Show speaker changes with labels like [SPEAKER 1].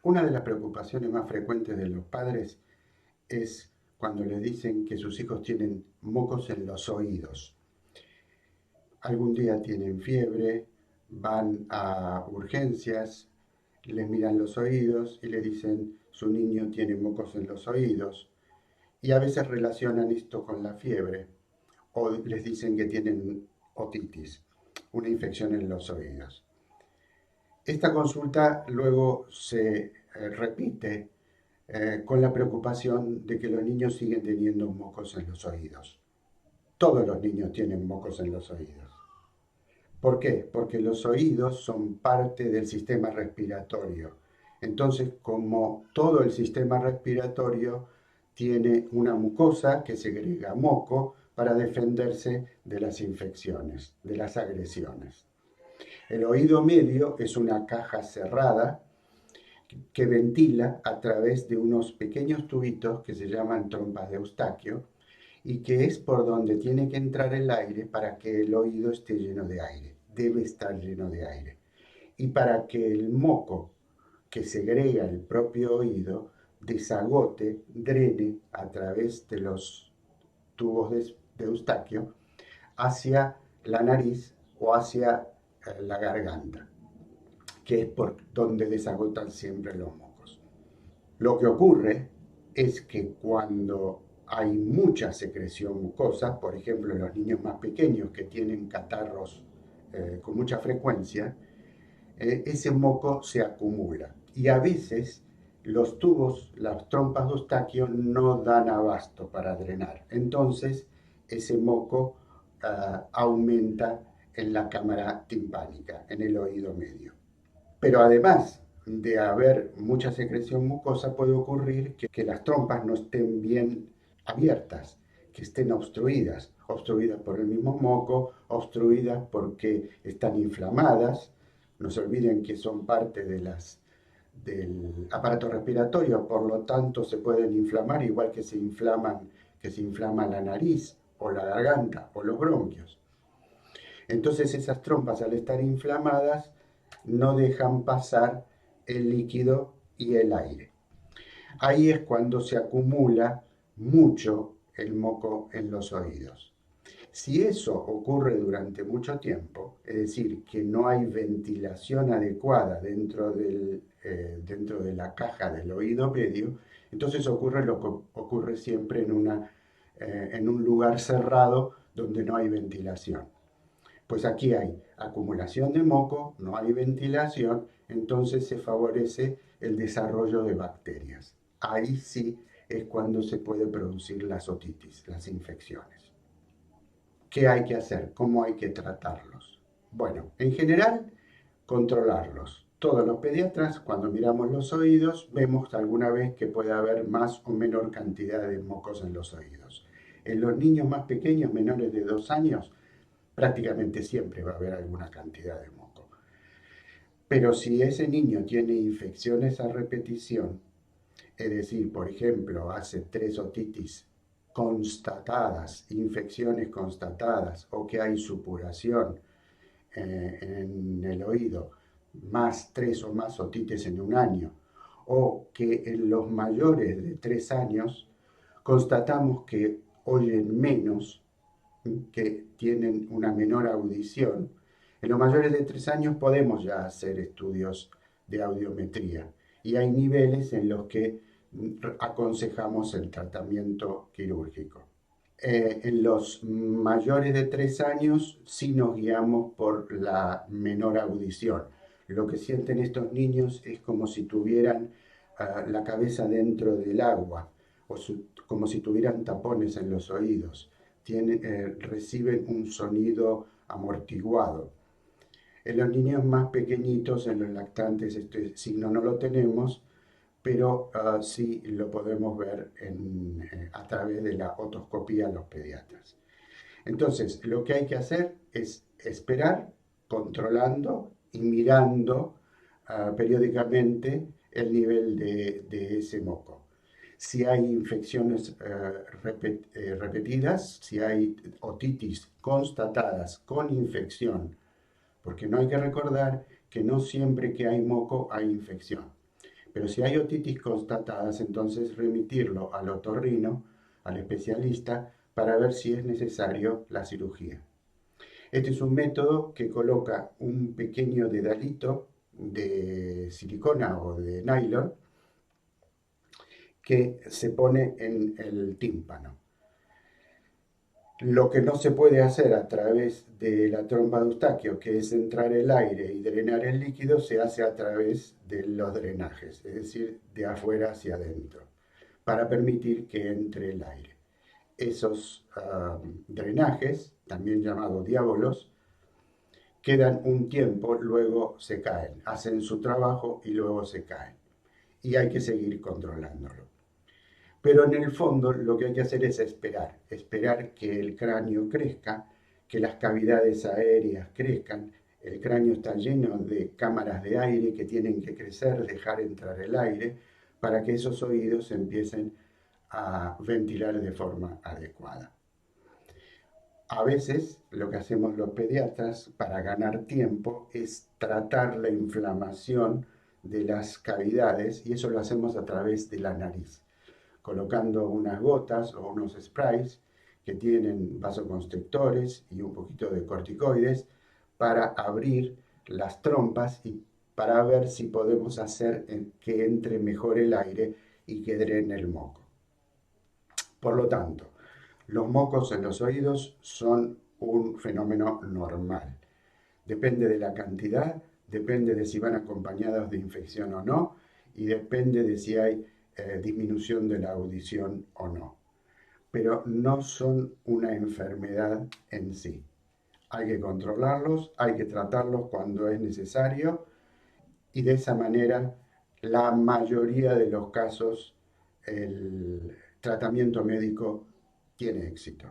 [SPEAKER 1] Una de las preocupaciones más frecuentes de los padres es cuando les dicen que sus hijos tienen mocos en los oídos. Algún día tienen fiebre, van a urgencias, les miran los oídos y les dicen su niño tiene mocos en los oídos. Y a veces relacionan esto con la fiebre o les dicen que tienen otitis, una infección en los oídos. Esta consulta luego se repite con la preocupación de que los niños siguen teniendo mocos en los oídos. Todos los niños tienen mocos en los oídos. ¿Por qué? Porque los oídos son parte del sistema respiratorio. Entonces, como todo el sistema respiratorio tiene una mucosa que segrega moco para defenderse de las infecciones, de las agresiones. El oído medio es una caja cerrada que ventila a través de unos pequeños tubitos que se llaman trompas de Eustaquio y que es por donde tiene que entrar el aire para que el oído esté lleno de aire. Debe estar lleno de aire. Y para que el moco que segrega el propio oído desagote, drene a través de los tubos de Eustaquio hacia la nariz o hacia la garganta, que es por donde desagotan siempre los mocos. Lo que ocurre es que cuando hay mucha secreción mucosa, por ejemplo en los niños más pequeños que tienen catarros con mucha frecuencia, ese moco se acumula y a veces los tubos, las trompas de Eustaquio no dan abasto para drenar. Entonces ese moco aumenta en la cámara timpánica, en el oído medio. Pero además de haber mucha secreción mucosa, puede ocurrir que las trompas no estén bien abiertas, que estén obstruidas por el mismo moco, obstruidas porque están inflamadas. No se olviden que son parte del aparato respiratorio, por lo tanto se pueden inflamar igual que se inflama la nariz o la garganta o los bronquios. Entonces esas trompas al estar inflamadas no dejan pasar el líquido y el aire. Ahí es cuando se acumula mucho el moco en los oídos. Si eso ocurre durante mucho tiempo, es decir, que no hay ventilación adecuada dentro de la caja del oído medio, entonces ocurre lo que ocurre siempre en un lugar cerrado donde no hay ventilación. Pues aquí hay acumulación de moco, no hay ventilación, entonces se favorece el desarrollo de bacterias. Ahí sí es cuando se puede producir las otitis, las infecciones. ¿Qué hay que hacer? ¿Cómo hay que tratarlos? Bueno, en general, controlarlos. Todos los pediatras, cuando miramos los oídos, vemos alguna vez que puede haber más o menor cantidad de mocos en los oídos. En los niños más pequeños, menores de 2 años, prácticamente siempre va a haber alguna cantidad de moco. Pero si ese niño tiene infecciones a repetición, es decir, por ejemplo, hace 3 otitis constatadas, infecciones constatadas, o que hay supuración en el oído, más 3 o más otitis en un año, o que en los mayores de 3 años constatamos que oyen menos, que tienen una menor audición. En los mayores de 3 años podemos ya hacer estudios de audiometría y hay niveles en los que aconsejamos el tratamiento quirúrgico. En los mayores de 3 años sí nos guiamos por la menor audición. Lo que sienten estos niños es como si tuvieran la cabeza dentro del agua o como si tuvieran tapones en los oídos. Reciben un sonido amortiguado. En los niños más pequeñitos, en los lactantes, este signo no lo tenemos, pero sí lo podemos ver a través de la otoscopía en los pediatras. Entonces, lo que hay que hacer es esperar, controlando y mirando periódicamente el nivel de ese moco. Si hay infecciones repetidas, si hay otitis constatadas con infección, porque no hay que recordar que no siempre que hay moco hay infección. Pero si hay otitis constatadas, entonces remitirlo al otorrino, al especialista, para ver si es necesario la cirugía. Este es un método que coloca un pequeño dedalito de silicona o de nylon que se pone en el tímpano. Lo que no se puede hacer a través de la trompa de Eustaquio, que es entrar el aire y drenar el líquido, se hace a través de los drenajes, es decir, de afuera hacia adentro, para permitir que entre el aire. Esos drenajes, también llamados diábolos, quedan un tiempo, luego se caen, hacen su trabajo y luego se caen. Y hay que seguir controlándolo. Pero en el fondo lo que hay que hacer es esperar que el cráneo crezca, que las cavidades aéreas crezcan. El cráneo está lleno de cámaras de aire que tienen que crecer, dejar entrar el aire, para que esos oídos empiecen a ventilar de forma adecuada. A veces lo que hacemos los pediatras para ganar tiempo es tratar la inflamación de las cavidades y eso lo hacemos a través de la nariz, colocando unas gotas o unos sprays que tienen vasoconstrictores y un poquito de corticoides para abrir las trompas y para ver si podemos hacer que entre mejor el aire y que drene el moco. Por lo tanto, los mocos en los oídos son un fenómeno normal. Depende de la cantidad, depende de si van acompañados de infección o no, y depende de si hay disminución de la audición o no. Pero no son una enfermedad en sí. Hay que controlarlos, hay que tratarlos cuando es necesario, y de esa manera, la mayoría de los casos, el tratamiento médico tiene éxito.